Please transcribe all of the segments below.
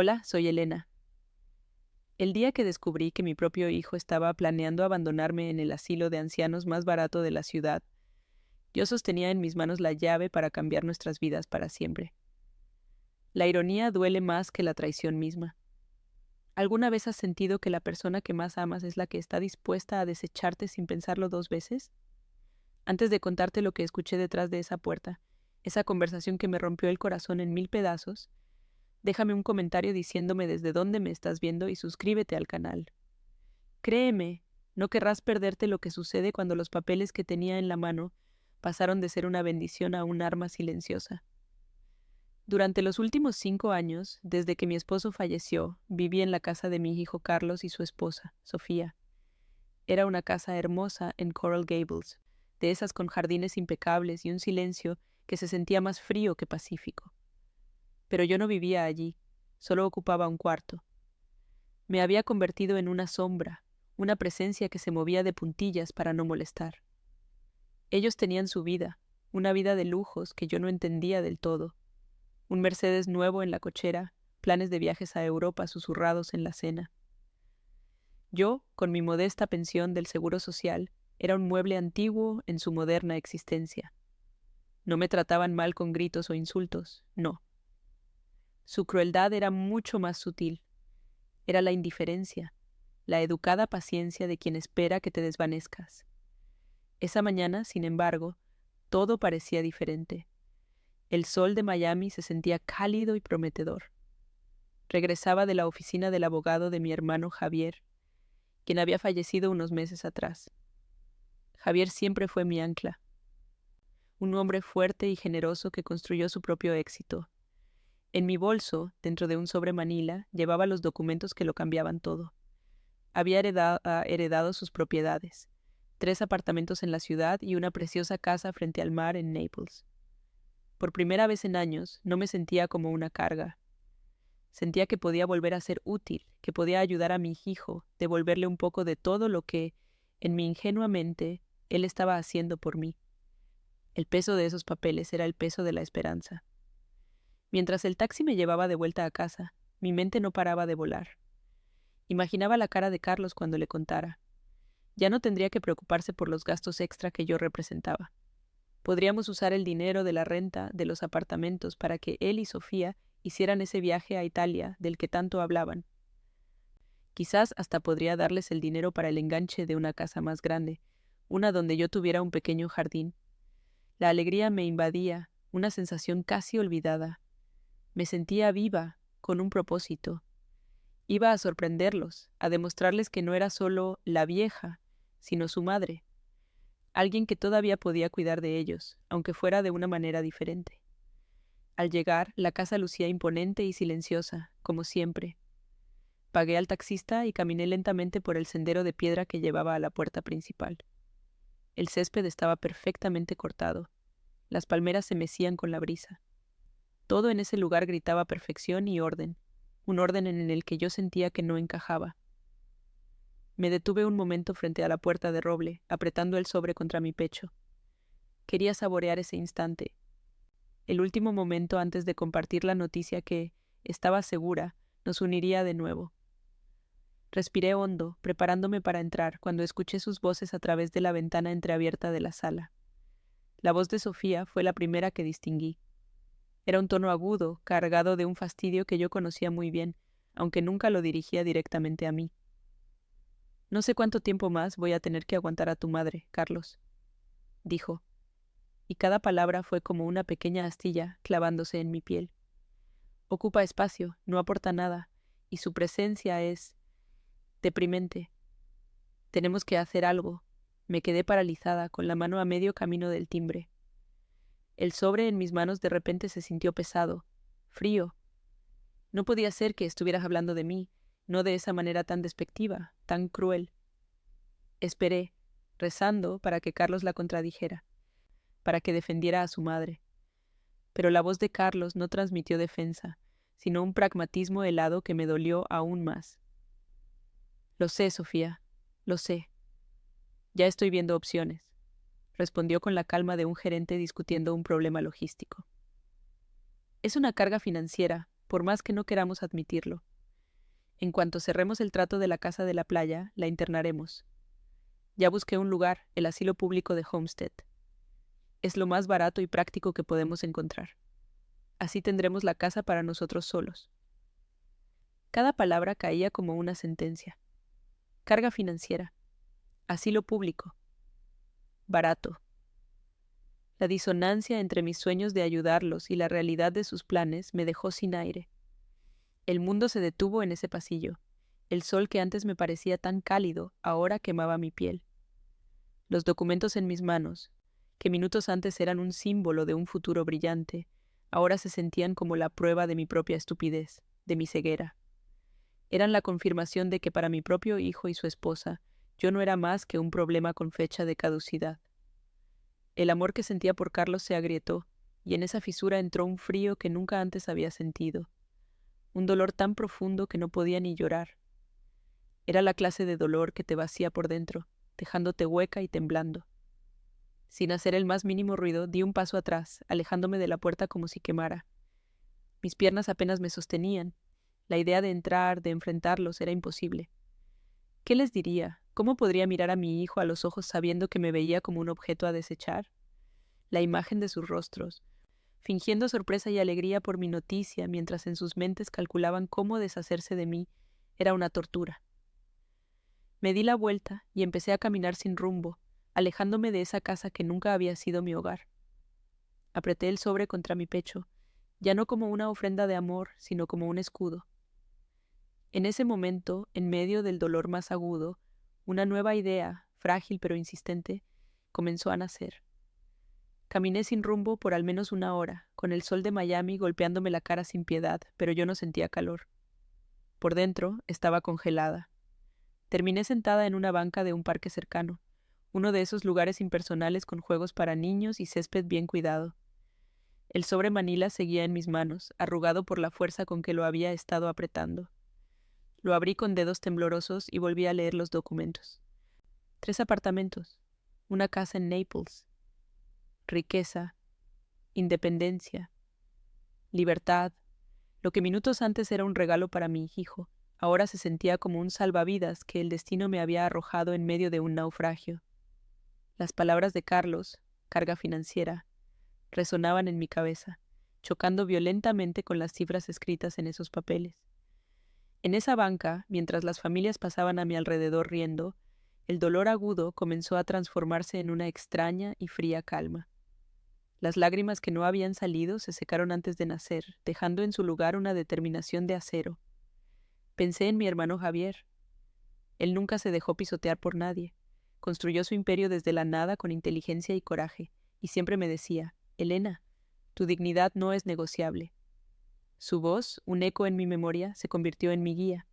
Hola, soy Elena. El día que descubrí que mi propio hijo estaba planeando abandonarme en el asilo de ancianos más barato de la ciudad, yo sostenía en mis manos la llave para cambiar nuestras vidas para siempre. La ironía duele más que la traición misma. ¿Alguna vez has sentido que la persona que más amas es la que está dispuesta a desecharte sin pensarlo dos veces? Antes de contarte lo que escuché detrás de esa puerta, esa conversación que me rompió el corazón en mil pedazos, déjame un comentario diciéndome desde dónde me estás viendo y suscríbete al canal. Créeme, no querrás perderte lo que sucede cuando los papeles que tenía en la mano pasaron de ser una bendición a un arma silenciosa. Durante los últimos 5 años, desde que mi esposo falleció, viví en la casa de mi hijo Carlos y su esposa, Sofía. Era una casa hermosa en Coral Gables, de esas con jardines impecables y un silencio que se sentía más frío que pacífico. Pero yo no vivía allí, solo ocupaba un cuarto. Me había convertido en una sombra, una presencia que se movía de puntillas para no molestar. Ellos tenían su vida, una vida de lujos que yo no entendía del todo. Un Mercedes nuevo en la cochera, planes de viajes a Europa susurrados en la cena. Yo, con mi modesta pensión del Seguro Social, era un mueble antiguo en su moderna existencia. No me trataban mal con gritos o insultos, no. Su crueldad era mucho más sutil. Era la indiferencia, la educada paciencia de quien espera que te desvanezcas. Esa mañana, sin embargo, todo parecía diferente. El sol de Miami se sentía cálido y prometedor. Regresaba de la oficina del abogado de mi hermano Javier, quien había fallecido unos meses atrás. Javier siempre fue mi ancla, un hombre fuerte y generoso que construyó su propio éxito. En mi bolso, dentro de un sobre manila, llevaba los documentos que lo cambiaban todo. Había heredado sus propiedades, 3 apartamentos en la ciudad y una preciosa casa frente al mar en Naples. Por primera vez en años, no me sentía como una carga. Sentía que podía volver a ser útil, que podía ayudar a mi hijo, devolverle un poco de todo lo que, en mi ingenua mente, él estaba haciendo por mí. El peso de esos papeles era el peso de la esperanza. Mientras el taxi me llevaba de vuelta a casa, mi mente no paraba de volar. Imaginaba la cara de Carlos cuando le contara. Ya no tendría que preocuparse por los gastos extra que yo representaba. Podríamos usar el dinero de la renta de los apartamentos para que él y Sofía hicieran ese viaje a Italia del que tanto hablaban. Quizás hasta podría darles el dinero para el enganche de una casa más grande, una donde yo tuviera un pequeño jardín. La alegría me invadía, una sensación casi olvidada. Me sentía viva, con un propósito. Iba a sorprenderlos, a demostrarles que no era solo la vieja, sino su madre, alguien que todavía podía cuidar de ellos, aunque fuera de una manera diferente. Al llegar, la casa lucía imponente y silenciosa, como siempre. Pagué al taxista y caminé lentamente por el sendero de piedra que llevaba a la puerta principal. El césped estaba perfectamente cortado. Las palmeras se mecían con la brisa. Todo en ese lugar gritaba perfección y orden, un orden en el que yo sentía que no encajaba. Me detuve un momento frente a la puerta de roble, apretando el sobre contra mi pecho. Quería saborear ese instante, el último momento antes de compartir la noticia que, estaba segura, nos uniría de nuevo. Respiré hondo, preparándome para entrar, cuando escuché sus voces a través de la ventana entreabierta de la sala. La voz de Sofía fue la primera que distinguí. Era un tono agudo, cargado de un fastidio que yo conocía muy bien, aunque nunca lo dirigía directamente a mí. «No sé cuánto tiempo más voy a tener que aguantar a tu madre, Carlos», dijo, y cada palabra fue como una pequeña astilla clavándose en mi piel. Ocupa espacio, no aporta nada, y su presencia es deprimente. Tenemos que hacer algo. Me quedé paralizada, con la mano a medio camino del timbre. El sobre en mis manos de repente se sintió pesado, frío. No podía ser que estuvieras hablando de mí, no de esa manera tan despectiva, tan cruel. Esperé, rezando para que Carlos la contradijera, para que defendiera a su madre. Pero la voz de Carlos no transmitió defensa, sino un pragmatismo helado que me dolió aún más. «Lo sé, Sofía, lo sé. Ya estoy viendo opciones», respondió con la calma de un gerente discutiendo un problema logístico. «Es una carga financiera, por más que no queramos admitirlo. En cuanto cerremos el trato de la casa de la playa, la internaremos. Ya busqué un lugar, el asilo público de Homestead. Es lo más barato y práctico que podemos encontrar. Así tendremos la casa para nosotros solos. Cada palabra caía como una sentencia. Carga financiera. Asilo público. Barato. La disonancia entre mis sueños de ayudarlos y la realidad de sus planes me dejó sin aire. El mundo se detuvo en ese pasillo. El sol que antes me parecía tan cálido, ahora quemaba mi piel. Los documentos en mis manos, que minutos antes eran un símbolo de un futuro brillante, ahora se sentían como la prueba de mi propia estupidez, de mi ceguera. Eran la confirmación de que para mi propio hijo y su esposa, yo no era más que un problema con fecha de caducidad. El amor que sentía por Carlos se agrietó, y en esa fisura entró un frío que nunca antes había sentido. Un dolor tan profundo que no podía ni llorar. Era la clase de dolor que te vacía por dentro, dejándote hueca y temblando. Sin hacer el más mínimo ruido, di un paso atrás, alejándome de la puerta como si quemara. Mis piernas apenas me sostenían. La idea de entrar, de enfrentarlos, era imposible. ¿Qué les diría? ¿Cómo podría mirar a mi hijo a los ojos sabiendo que me veía como un objeto a desechar? La imagen de sus rostros, fingiendo sorpresa y alegría por mi noticia mientras en sus mentes calculaban cómo deshacerse de mí, era una tortura. Me di la vuelta y empecé a caminar sin rumbo, alejándome de esa casa que nunca había sido mi hogar. Apreté el sobre contra mi pecho, ya no como una ofrenda de amor, sino como un escudo. En ese momento, en medio del dolor más agudo, una nueva idea, frágil pero insistente, comenzó a nacer. Caminé sin rumbo por al menos una hora, con el sol de Miami golpeándome la cara sin piedad, pero yo no sentía calor. Por dentro estaba congelada. Terminé sentada en una banca de un parque cercano, uno de esos lugares impersonales con juegos para niños y césped bien cuidado. El sobre Manila seguía en mis manos, arrugado por la fuerza con que lo había estado apretando. Lo abrí con dedos temblorosos y volví a leer los documentos. 3 apartamentos, una casa en Naples, riqueza, independencia, libertad. Lo que minutos antes era un regalo para mi hijo, ahora se sentía como un salvavidas que el destino me había arrojado en medio de un naufragio. Las palabras de Carlos, carga financiera, resonaban en mi cabeza, chocando violentamente con las cifras escritas en esos papeles. En esa banca, mientras las familias pasaban a mi alrededor riendo, el dolor agudo comenzó a transformarse en una extraña y fría calma. Las lágrimas que no habían salido se secaron antes de nacer, dejando en su lugar una determinación de acero. Pensé en mi hermano Javier. Él nunca se dejó pisotear por nadie. Construyó su imperio desde la nada con inteligencia y coraje, y siempre me decía, Elena, tu dignidad no es negociable. Su voz, un eco en mi memoria, se convirtió en mi guía.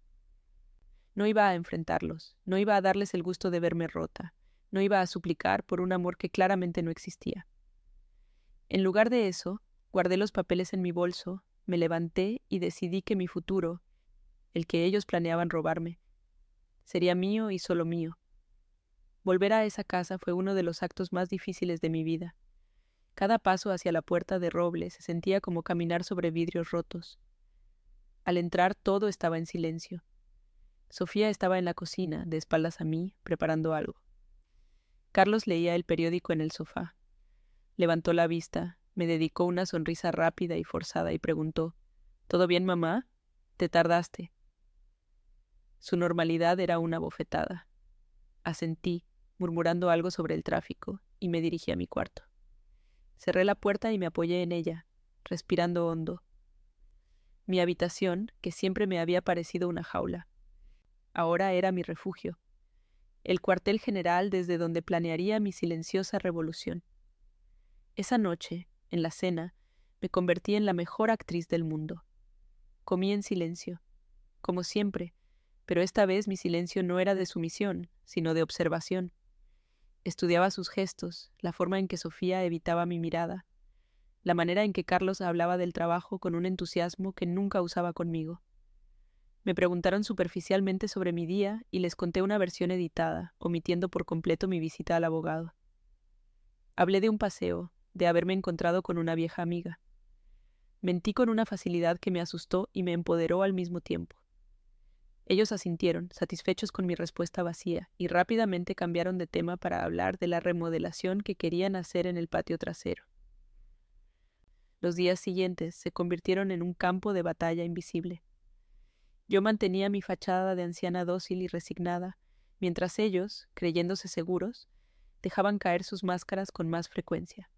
No iba a enfrentarlos, no iba a darles el gusto de verme rota, no iba a suplicar por un amor que claramente no existía. En lugar de eso, guardé los papeles en mi bolso, me levanté y decidí que mi futuro, el que ellos planeaban robarme, sería mío y solo mío. Volver a esa casa fue uno de los actos más difíciles de mi vida. Cada paso hacia la puerta de roble se sentía como caminar sobre vidrios rotos. Al entrar todo estaba en silencio. Sofía estaba en la cocina, de espaldas a mí, preparando algo. Carlos leía el periódico en el sofá. Levantó la vista, me dedicó una sonrisa rápida y forzada y preguntó, ¿todo bien, mamá? ¿Te tardaste? Su normalidad era una bofetada. Asentí, murmurando algo sobre el tráfico, y me dirigí a mi cuarto. Cerré la puerta y me apoyé en ella, respirando hondo. Mi habitación, que siempre me había parecido una jaula, ahora era mi refugio, el cuartel general desde donde planearía mi silenciosa revolución. Esa noche, en la cena, me convertí en la mejor actriz del mundo. Comí en silencio, como siempre, pero esta vez mi silencio no era de sumisión, sino de observación. Estudiaba sus gestos, la forma en que Sofía evitaba mi mirada, la manera en que Carlos hablaba del trabajo con un entusiasmo que nunca usaba conmigo. Me preguntaron superficialmente sobre mi día y les conté una versión editada, omitiendo por completo mi visita al abogado. Hablé de un paseo, de haberme encontrado con una vieja amiga. Mentí con una facilidad que me asustó y me empoderó al mismo tiempo. Ellos asintieron, satisfechos con mi respuesta vacía, y rápidamente cambiaron de tema para hablar de la remodelación que querían hacer en el patio trasero. Los días siguientes se convirtieron en un campo de batalla invisible. Yo mantenía mi fachada de anciana dócil y resignada, mientras ellos, creyéndose seguros, dejaban caer sus máscaras con más frecuencia.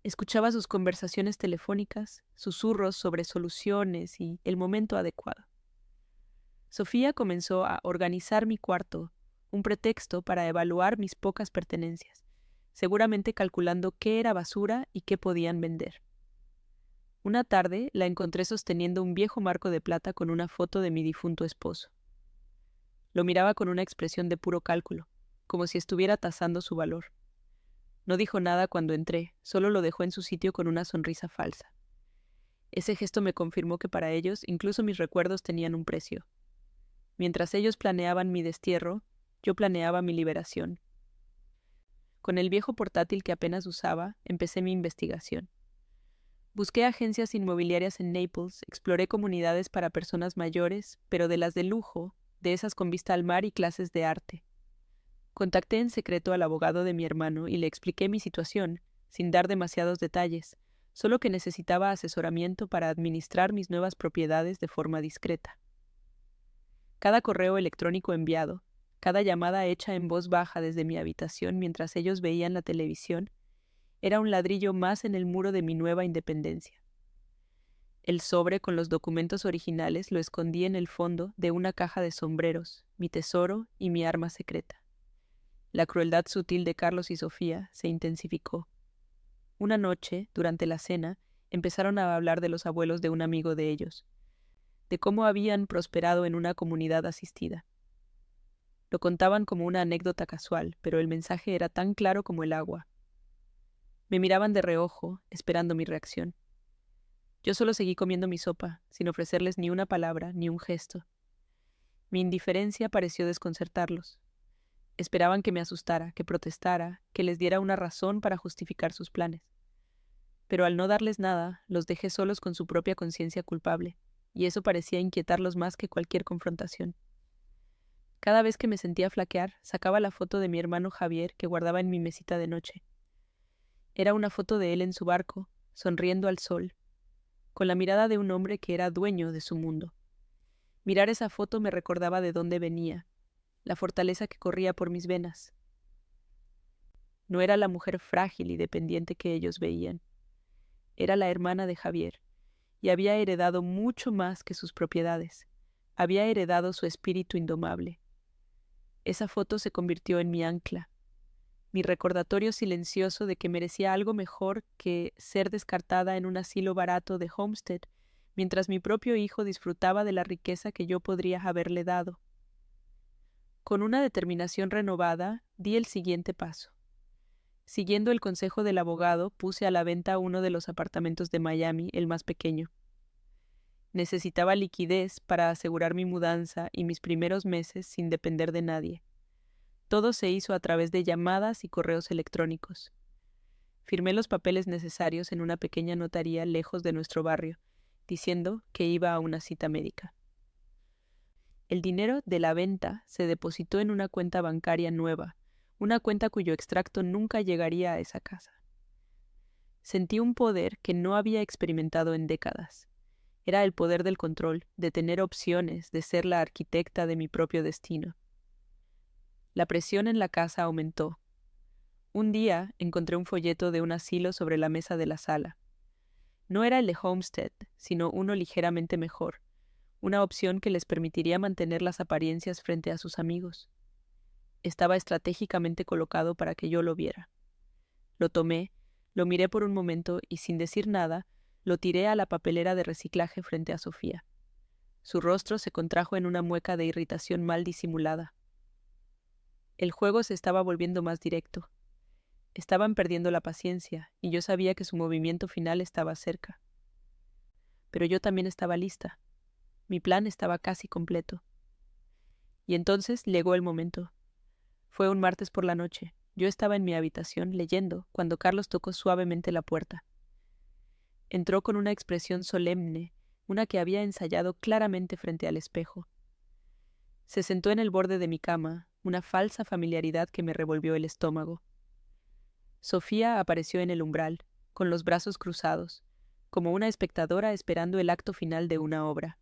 Escuchaba sus conversaciones telefónicas, susurros sobre soluciones y el momento adecuado. Sofía comenzó a organizar mi cuarto, un pretexto para evaluar mis pocas pertenencias, seguramente calculando qué era basura y qué podían vender. Una tarde la encontré sosteniendo un viejo marco de plata con una foto de mi difunto esposo. Lo miraba con una expresión de puro cálculo, como si estuviera tasando su valor. No dijo nada cuando entré, solo lo dejó en su sitio con una sonrisa falsa. Ese gesto me confirmó que para ellos incluso mis recuerdos tenían un precio. Mientras ellos planeaban mi destierro, yo planeaba mi liberación. Con el viejo portátil que apenas usaba, empecé mi investigación. Busqué agencias inmobiliarias en Naples, exploré comunidades para personas mayores, pero de las de lujo, de esas con vista al mar y clases de arte. Contacté en secreto al abogado de mi hermano y le expliqué mi situación, sin dar demasiados detalles, solo que necesitaba asesoramiento para administrar mis nuevas propiedades de forma discreta. Cada correo electrónico enviado, cada llamada hecha en voz baja desde mi habitación mientras ellos veían la televisión, era un ladrillo más en el muro de mi nueva independencia. El sobre con los documentos originales lo escondí en el fondo de una caja de sombreros, mi tesoro y mi arma secreta. La crueldad sutil de Carlos y Sofía se intensificó. Una noche, durante la cena, empezaron a hablar de los abuelos de un amigo de ellos, de cómo habían prosperado en una comunidad asistida. Lo contaban como una anécdota casual, pero el mensaje era tan claro como el agua. Me miraban de reojo, esperando mi reacción. Yo solo seguí comiendo mi sopa, sin ofrecerles ni una palabra, ni un gesto. Mi indiferencia pareció desconcertarlos. Esperaban que me asustara, que protestara, que les diera una razón para justificar sus planes. Pero al no darles nada, los dejé solos con su propia conciencia culpable, y eso parecía inquietarlos más que cualquier confrontación. Cada vez que me sentía flaquear, sacaba la foto de mi hermano Javier que guardaba en mi mesita de noche. Era una foto de él en su barco, sonriendo al sol, con la mirada de un hombre que era dueño de su mundo. Mirar esa foto me recordaba de dónde venía, la fortaleza que corría por mis venas. No era la mujer frágil y dependiente que ellos veían. Era la hermana de Javier, y había heredado mucho más que sus propiedades. Había heredado su espíritu indomable. Esa foto se convirtió en mi ancla, mi recordatorio silencioso de que merecía algo mejor que ser descartada en un asilo barato de Homestead, mientras mi propio hijo disfrutaba de la riqueza que yo podría haberle dado. Con una determinación renovada, di el siguiente paso. Siguiendo el consejo del abogado, puse a la venta uno de los apartamentos de Miami, el más pequeño. Necesitaba liquidez para asegurar mi mudanza y mis primeros meses sin depender de nadie. Todo se hizo a través de llamadas y correos electrónicos. Firmé los papeles necesarios en una pequeña notaría lejos de nuestro barrio, diciendo que iba a una cita médica. El dinero de la venta se depositó en una cuenta bancaria nueva, una cuenta cuyo extracto nunca llegaría a esa casa. Sentí un poder que no había experimentado en décadas. Era el poder del control, de tener opciones, de ser la arquitecta de mi propio destino. La presión en la casa aumentó. Un día encontré un folleto de un asilo sobre la mesa de la sala. No era el de Homestead, sino uno ligeramente mejor, una opción que les permitiría mantener las apariencias frente a sus amigos. Estaba estratégicamente colocado para que yo lo viera. Lo tomé, lo miré por un momento y sin decir nada, lo tiré a la papelera de reciclaje frente a Sofía. Su rostro se contrajo en una mueca de irritación mal disimulada. El juego se estaba volviendo más directo. Estaban perdiendo la paciencia, y yo sabía que su movimiento final estaba cerca. Pero yo también estaba lista. Mi plan estaba casi completo. Y entonces llegó el momento. Fue un martes por la noche. Yo estaba en mi habitación leyendo cuando Carlos tocó suavemente la puerta. Entró con una expresión solemne, una que había ensayado claramente frente al espejo. Se sentó en el borde de mi cama, una falsa familiaridad que me revolvió el estómago. Sofía apareció en el umbral, con los brazos cruzados, como una espectadora esperando el acto final de una obra.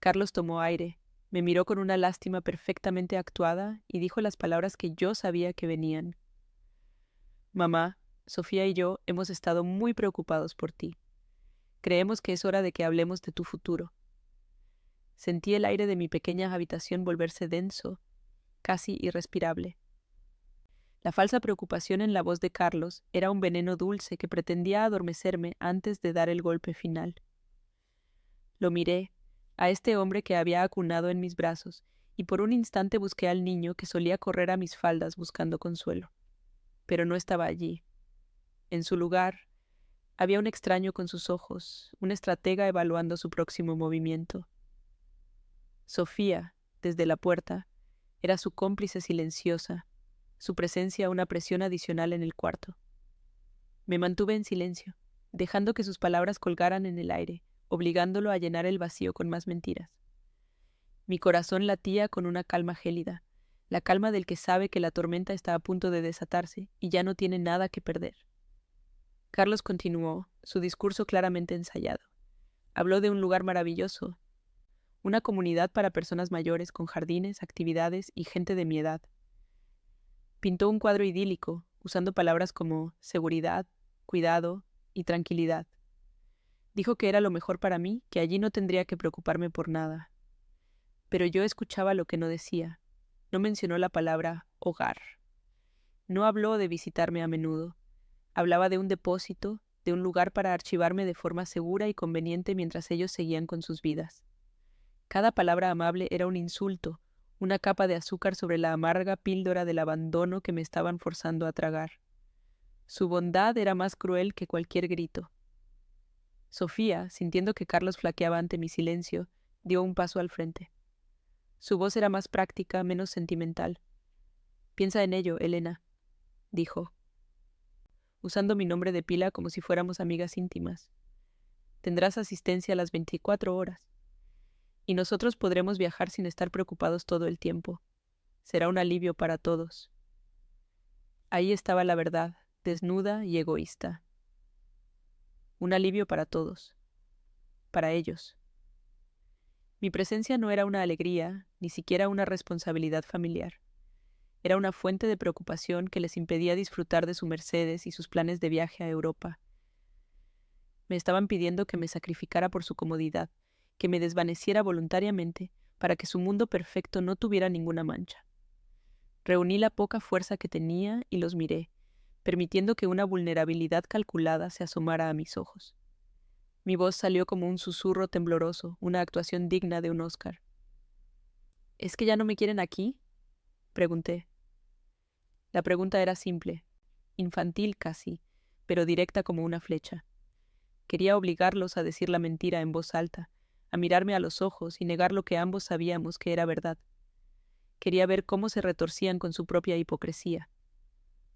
Carlos tomó aire, me miró con una lástima perfectamente actuada y dijo las palabras que yo sabía que venían. Mamá, Sofía y yo hemos estado muy preocupados por ti. Creemos que es hora de que hablemos de tu futuro. Sentí el aire de mi pequeña habitación volverse denso, casi irrespirable. La falsa preocupación en la voz de Carlos era un veneno dulce que pretendía adormecerme antes de dar el golpe final. Lo miré, a este hombre que había acunado en mis brazos, y por un instante busqué al niño que solía correr a mis faldas buscando consuelo. Pero no estaba allí. En su lugar, había un extraño con sus ojos, un estratega evaluando su próximo movimiento. Sofía, desde la puerta, era su cómplice silenciosa, su presencia una presión adicional en el cuarto. Me mantuve en silencio, dejando que sus palabras colgaran en el aire, obligándolo a llenar el vacío con más mentiras. Mi corazón latía con una calma gélida, la calma del que sabe que la tormenta está a punto de desatarse y ya no tiene nada que perder. Carlos continuó, su discurso claramente ensayado. Habló de un lugar maravilloso, una comunidad para personas mayores con jardines, actividades y gente de mi edad. Pintó un cuadro idílico, usando palabras como seguridad, cuidado y tranquilidad. Dijo que era lo mejor para mí, que allí no tendría que preocuparme por nada. Pero yo escuchaba lo que no decía. No mencionó la palabra hogar. No habló de visitarme a menudo. Hablaba de un depósito, de un lugar para archivarme de forma segura y conveniente mientras ellos seguían con sus vidas. Cada palabra amable era un insulto, una capa de azúcar sobre la amarga píldora del abandono que me estaban forzando a tragar. Su bondad era más cruel que cualquier grito. Sofía, sintiendo que Carlos flaqueaba ante mi silencio, dio un paso al frente. Su voz era más práctica, menos sentimental. «Piensa en ello, Elena», dijo, usando mi nombre de pila como si fuéramos amigas íntimas. «Tendrás asistencia a las 24 horas. Y nosotros podremos viajar sin estar preocupados todo el tiempo. Será un alivio para todos». Ahí estaba la verdad, desnuda y egoísta. Un alivio para todos. Para ellos. Mi presencia no era una alegría, ni siquiera una responsabilidad familiar. Era una fuente de preocupación que les impedía disfrutar de su Mercedes y sus planes de viaje a Europa. Me estaban pidiendo que me sacrificara por su comodidad, que me desvaneciera voluntariamente para que su mundo perfecto no tuviera ninguna mancha. Reuní la poca fuerza que tenía y los miré, permitiendo que una vulnerabilidad calculada se asomara a mis ojos. Mi voz salió como un susurro tembloroso, una actuación digna de un Oscar. «¿Es que ya no me quieren aquí?», pregunté. La pregunta era simple, infantil casi, pero directa como una flecha. Quería obligarlos a decir la mentira en voz alta, a mirarme a los ojos y negar lo que ambos sabíamos que era verdad. Quería ver cómo se retorcían con su propia hipocresía.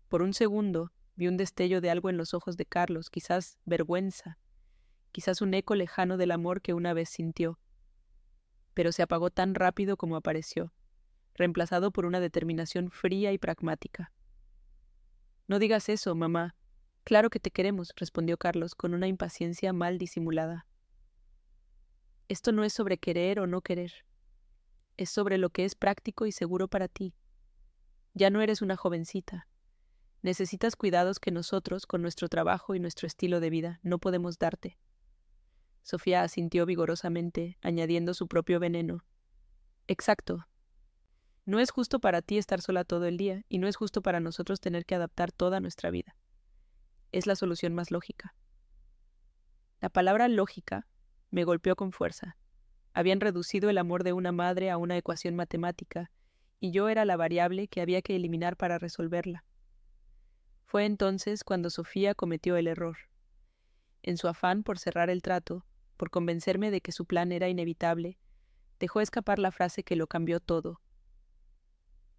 Por un segundo vi un destello de algo en los ojos de Carlos, quizás vergüenza, quizás un eco lejano del amor que una vez sintió. Pero se apagó tan rápido como apareció, reemplazado por una determinación fría y pragmática. «No digas eso, mamá. Claro que te queremos», respondió Carlos con una impaciencia mal disimulada. «Esto no es sobre querer o no querer. Es sobre lo que es práctico y seguro para ti. Ya no eres una jovencita. Necesitas cuidados que nosotros, con nuestro trabajo y nuestro estilo de vida, no podemos darte». Sofía asintió vigorosamente, añadiendo su propio veneno. «Exacto. No es justo para ti estar sola todo el día, y no es justo para nosotros tener que adaptar toda nuestra vida. Es la solución más lógica». La palabra lógica me golpeó con fuerza. Habían reducido el amor de una madre a una ecuación matemática, y yo era la variable que había que eliminar para resolverla. Fue entonces cuando Sofía cometió el error. En su afán por cerrar el trato, por convencerme de que su plan era inevitable, dejó escapar la frase que lo cambió todo.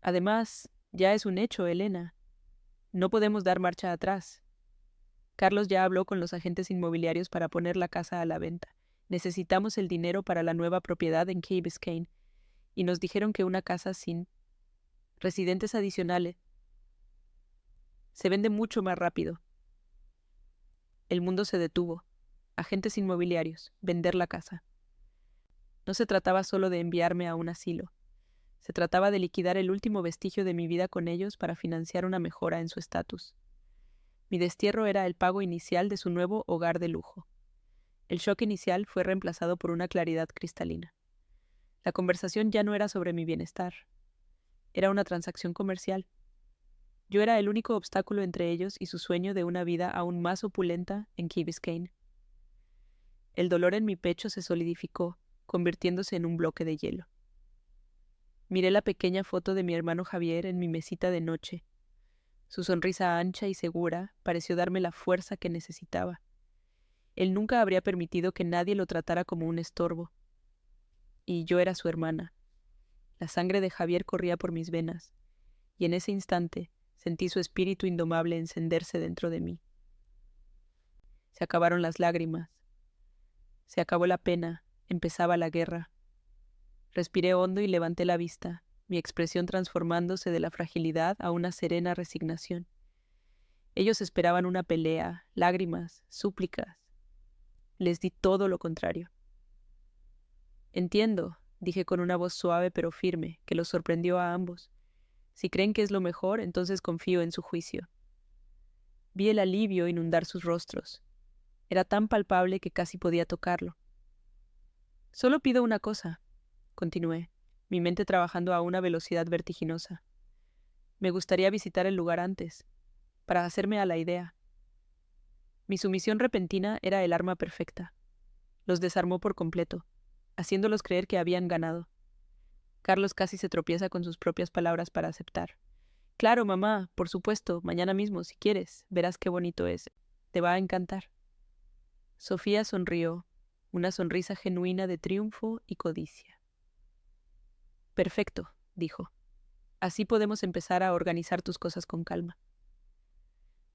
«Además, ya es un hecho, Elena. No podemos dar marcha atrás». Carlos ya habló con los agentes inmobiliarios para poner la casa a la venta. Necesitamos el dinero para la nueva propiedad en Key Biscayne, y nos dijeron que una casa sin residentes adicionales se vende mucho más rápido. El mundo se detuvo. Agentes inmobiliarios, vender la casa. No se trataba solo de enviarme a un asilo. Se trataba de liquidar el último vestigio de mi vida con ellos para financiar una mejora en su estatus. Mi destierro era el pago inicial de su nuevo hogar de lujo. El shock inicial fue reemplazado por una claridad cristalina. La conversación ya no era sobre mi bienestar. Era una transacción comercial. Yo era el único obstáculo entre ellos y su sueño de una vida aún más opulenta en Key Biscayne. El dolor en mi pecho se solidificó, convirtiéndose en un bloque de hielo. Miré la pequeña foto de mi hermano Javier en mi mesita de noche. Su sonrisa ancha y segura pareció darme la fuerza que necesitaba. Él nunca habría permitido que nadie lo tratara como un estorbo. Y yo era su hermana. La sangre de Javier corría por mis venas, y en ese instante sentí su espíritu indomable encenderse dentro de mí. Se acabaron las lágrimas. Se acabó la pena. Empezaba la guerra. Respiré hondo y levanté la vista, mi expresión transformándose de la fragilidad a una serena resignación. Ellos esperaban una pelea, lágrimas, súplicas. Les di todo lo contrario. Entiendo, dije con una voz suave pero firme, que los sorprendió a ambos. Si creen que es lo mejor, entonces confío en su juicio. Vi el alivio inundar sus rostros. Era tan palpable que casi podía tocarlo. Solo pido una cosa, continué, mi mente trabajando a una velocidad vertiginosa. Me gustaría visitar el lugar antes, para hacerme a la idea. Mi sumisión repentina era el arma perfecta. Los desarmó por completo, haciéndolos creer que habían ganado. Carlos casi se tropieza con sus propias palabras para aceptar. Claro, mamá, por supuesto, mañana mismo, si quieres, verás qué bonito es. Te va a encantar. Sofía sonrió, una sonrisa genuina de triunfo y codicia. Perfecto, dijo. Así podemos empezar a organizar tus cosas con calma.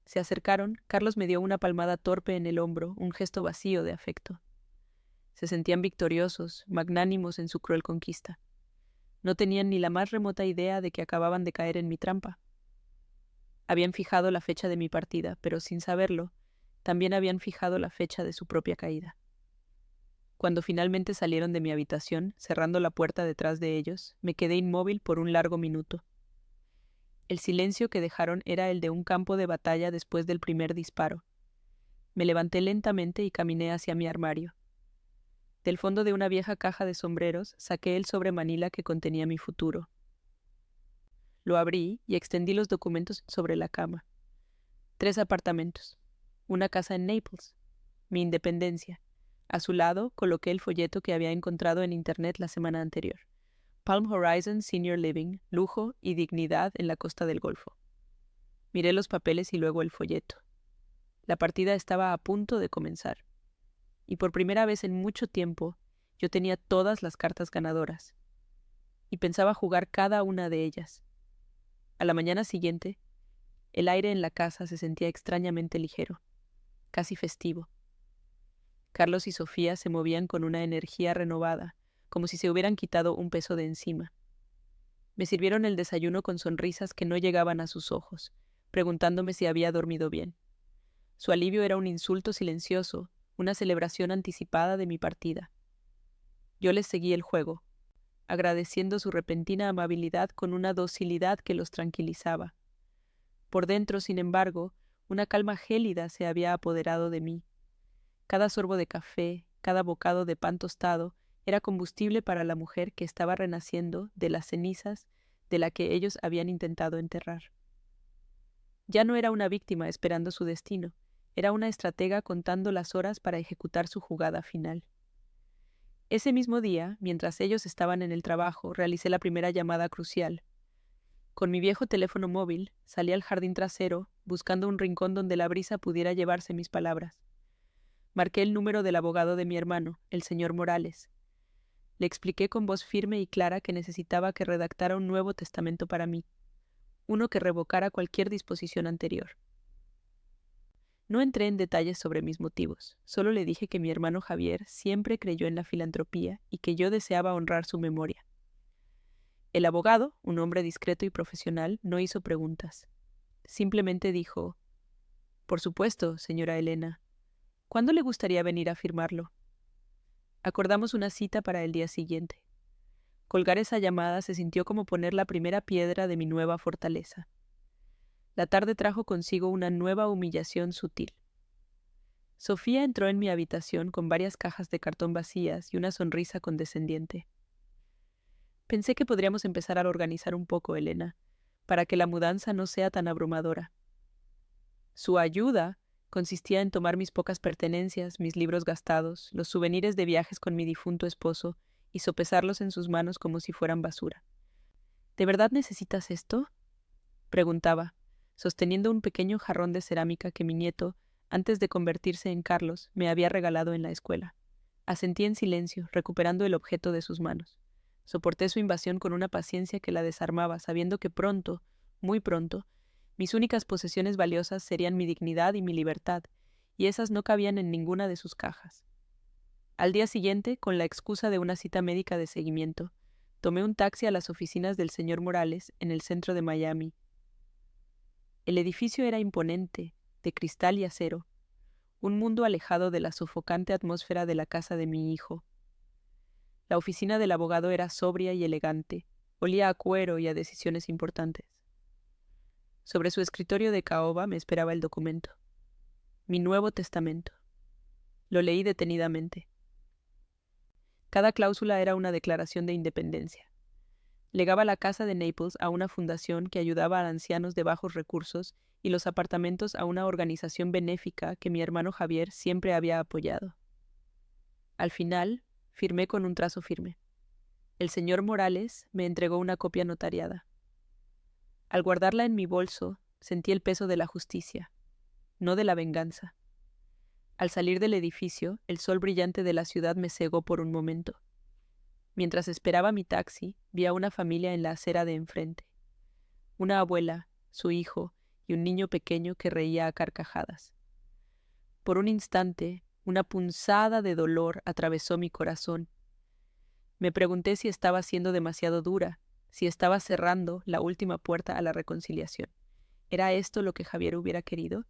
Se acercaron, Carlos me dio una palmada torpe en el hombro, un gesto vacío de afecto. Se sentían victoriosos, magnánimos en su cruel conquista. No tenían ni la más remota idea de que acababan de caer en mi trampa. Habían fijado la fecha de mi partida, pero sin saberlo, también habían fijado la fecha de su propia caída. Cuando finalmente salieron de mi habitación, cerrando la puerta detrás de ellos, me quedé inmóvil por un largo minuto. El silencio que dejaron era el de un campo de batalla después del primer disparo. Me levanté lentamente y caminé hacia mi armario. Del fondo de una vieja caja de sombreros saqué el sobre manila que contenía mi futuro. Lo abrí y extendí los documentos sobre la cama. 3 apartamentos. Una casa en Naples. Mi independencia. A su lado coloqué el folleto que había encontrado en internet la semana anterior. Palm Horizon Senior Living, lujo y dignidad en la costa del Golfo. Miré los papeles y luego el folleto. La partida estaba a punto de comenzar. Y por primera vez en mucho tiempo, yo tenía todas las cartas ganadoras. Y pensaba jugar cada una de ellas. A la mañana siguiente, el aire en la casa se sentía extrañamente ligero, casi festivo. Carlos y Sofía se movían con una energía renovada, como si se hubieran quitado un peso de encima. Me sirvieron el desayuno con sonrisas que no llegaban a sus ojos, preguntándome si había dormido bien. Su alivio era un insulto silencioso, una celebración anticipada de mi partida. Yo les seguí el juego, agradeciendo su repentina amabilidad con una docilidad que los tranquilizaba. Por dentro, sin embargo, una calma gélida se había apoderado de mí. Cada sorbo de café, cada bocado de pan tostado, era combustible para la mujer que estaba renaciendo de las cenizas de la que ellos habían intentado enterrar. Ya no era una víctima esperando su destino, era una estratega contando las horas para ejecutar su jugada final. Ese mismo día, mientras ellos estaban en el trabajo, realicé la primera llamada crucial. Con mi viejo teléfono móvil, salí al jardín trasero, buscando un rincón donde la brisa pudiera llevarse mis palabras. Marqué el número del abogado de mi hermano, el señor Morales. Le expliqué con voz firme y clara que necesitaba que redactara un nuevo testamento para mí, uno que revocara cualquier disposición anterior. No entré en detalles sobre mis motivos, solo le dije que mi hermano Javier siempre creyó en la filantropía y que yo deseaba honrar su memoria. El abogado, un hombre discreto y profesional, no hizo preguntas. Simplemente dijo: «Por supuesto, señora Elena. ¿Cuándo le gustaría venir a firmarlo?» Acordamos una cita para el día siguiente. Colgar esa llamada se sintió como poner la primera piedra de mi nueva fortaleza. La tarde trajo consigo una nueva humillación sutil. Sofía entró en mi habitación con varias cajas de cartón vacías y una sonrisa condescendiente. «Pensé que podríamos empezar a organizar un poco, Elena, para que la mudanza no sea tan abrumadora». Su ayuda consistía en tomar mis pocas pertenencias, mis libros gastados, los souvenirs de viajes con mi difunto esposo, y sopesarlos en sus manos como si fueran basura. «¿De verdad necesitas esto?», preguntaba, sosteniendo un pequeño jarrón de cerámica que mi nieto, antes de convertirse en Carlos, me había regalado en la escuela. Asentí en silencio, recuperando el objeto de sus manos. Soporté su invasión con una paciencia que la desarmaba, sabiendo que pronto, muy pronto, mis únicas posesiones valiosas serían mi dignidad y mi libertad, y esas no cabían en ninguna de sus cajas. Al día siguiente, con la excusa de una cita médica de seguimiento, tomé un taxi a las oficinas del señor Morales en el centro de Miami. El edificio era imponente, de cristal y acero, un mundo alejado de la sofocante atmósfera de la casa de mi hijo. La oficina del abogado era sobria y elegante, olía a cuero y a decisiones importantes. Sobre su escritorio de caoba me esperaba el documento. Mi Nuevo Testamento. Lo leí detenidamente. Cada cláusula era una declaración de independencia. Legaba la casa de Naples a una fundación que ayudaba a ancianos de bajos recursos y los apartamentos a una organización benéfica que mi hermano Javier siempre había apoyado. Al final, firmé con un trazo firme. El señor Morales me entregó una copia notariada. Al guardarla en mi bolso, sentí el peso de la justicia, no de la venganza. Al salir del edificio, el sol brillante de la ciudad me cegó por un momento. Mientras esperaba mi taxi, vi a una familia en la acera de enfrente. Una abuela, su hijo y un niño pequeño que reía a carcajadas. Por un instante, una punzada de dolor atravesó mi corazón. Me pregunté si estaba siendo demasiado dura, si estaba cerrando la última puerta a la reconciliación. ¿Era esto lo que Javier hubiera querido?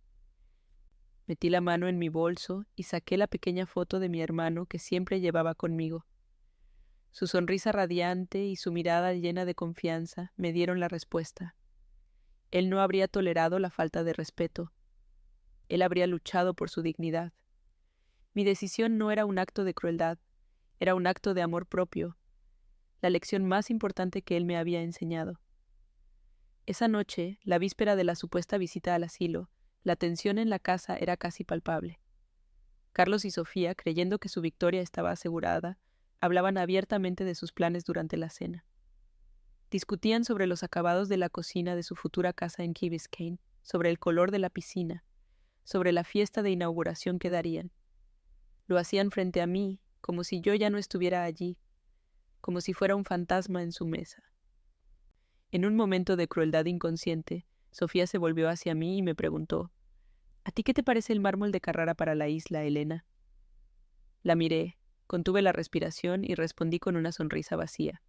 Metí la mano en mi bolso y saqué la pequeña foto de mi hermano que siempre llevaba conmigo. Su sonrisa radiante y su mirada llena de confianza me dieron la respuesta. Él no habría tolerado la falta de respeto. Él habría luchado por su dignidad. Mi decisión no era un acto de crueldad, era un acto de amor propio, la lección más importante que él me había enseñado. Esa noche, la víspera de la supuesta visita al asilo, la tensión en la casa era casi palpable. Carlos y Sofía, creyendo que su victoria estaba asegurada, hablaban abiertamente de sus planes durante la cena. Discutían sobre los acabados de la cocina de su futura casa en Key Biscayne, sobre el color de la piscina, sobre la fiesta de inauguración que darían. Lo hacían frente a mí, como si yo ya no estuviera allí, como si fuera un fantasma en su mesa. En un momento de crueldad inconsciente, Sofía se volvió hacia mí y me preguntó: «¿A ti qué te parece el mármol de Carrara para la isla, Elena?». La miré, contuve la respiración y respondí con una sonrisa vacía: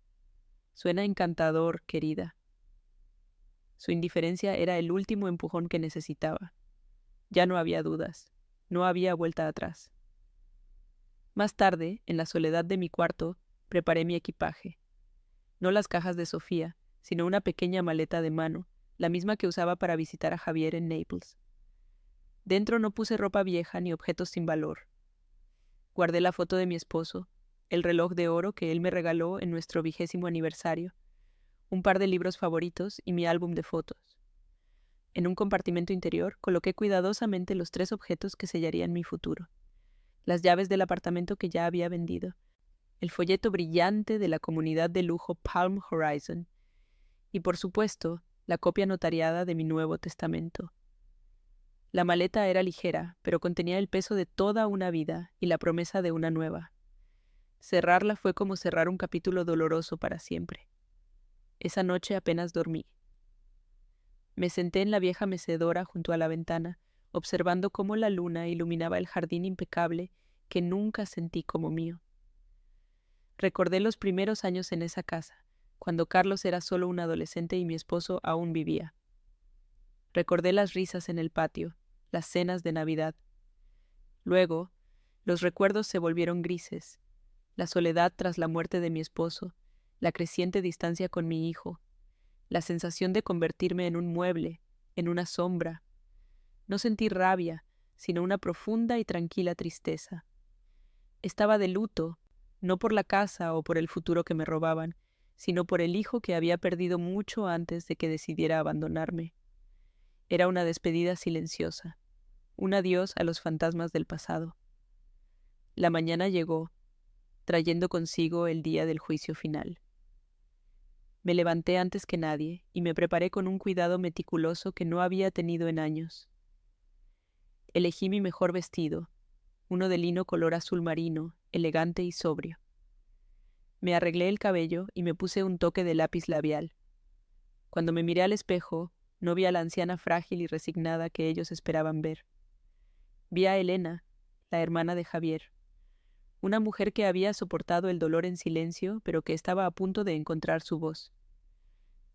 «Suena encantador, querida». Su indiferencia era el último empujón que necesitaba. Ya no había dudas, no había vuelta atrás. Más tarde, en la soledad de mi cuarto, preparé mi equipaje. No las cajas de Sofía, sino una pequeña maleta de mano, la misma que usaba para visitar a Javier en Naples. Dentro no puse ropa vieja ni objetos sin valor. Guardé la foto de mi esposo, el reloj de oro que él me regaló en nuestro 20º aniversario, un par de libros favoritos y mi álbum de fotos. En un compartimento interior coloqué cuidadosamente los 3 objetos que sellarían mi futuro: las llaves del apartamento que ya había vendido, el folleto brillante de la comunidad de lujo Palm Horizon y, por supuesto, la copia notariada de mi Nuevo Testamento. La maleta era ligera, pero contenía el peso de toda una vida y la promesa de una nueva. Cerrarla fue como cerrar un capítulo doloroso para siempre. Esa noche apenas dormí. Me senté en la vieja mecedora junto a la ventana, observando cómo la luna iluminaba el jardín impecable que nunca sentí como mío. Recordé los primeros años en esa casa, cuando Carlos era solo un adolescente y mi esposo aún vivía. Recordé las risas en el patio, las cenas de Navidad. Luego, los recuerdos se volvieron grises, la soledad tras la muerte de mi esposo, la creciente distancia con mi hijo, la sensación de convertirme en un mueble, en una sombra. No sentí rabia, sino una profunda y tranquila tristeza. Estaba de luto, no por la casa o por el futuro que me robaban, sino por el hijo que había perdido mucho antes de que decidiera abandonarme. Era una despedida silenciosa, un adiós a los fantasmas del pasado. La mañana llegó, trayendo consigo el día del juicio final. Me levanté antes que nadie y me preparé con un cuidado meticuloso que no había tenido en años. Elegí mi mejor vestido, uno de lino color azul marino, elegante y sobrio. Me arreglé el cabello y me puse un toque de lápiz labial. Cuando me miré al espejo, no vi a la anciana frágil y resignada que ellos esperaban ver. Vi a Elena, la hermana de Javier, una mujer que había soportado el dolor en silencio, pero que estaba a punto de encontrar su voz.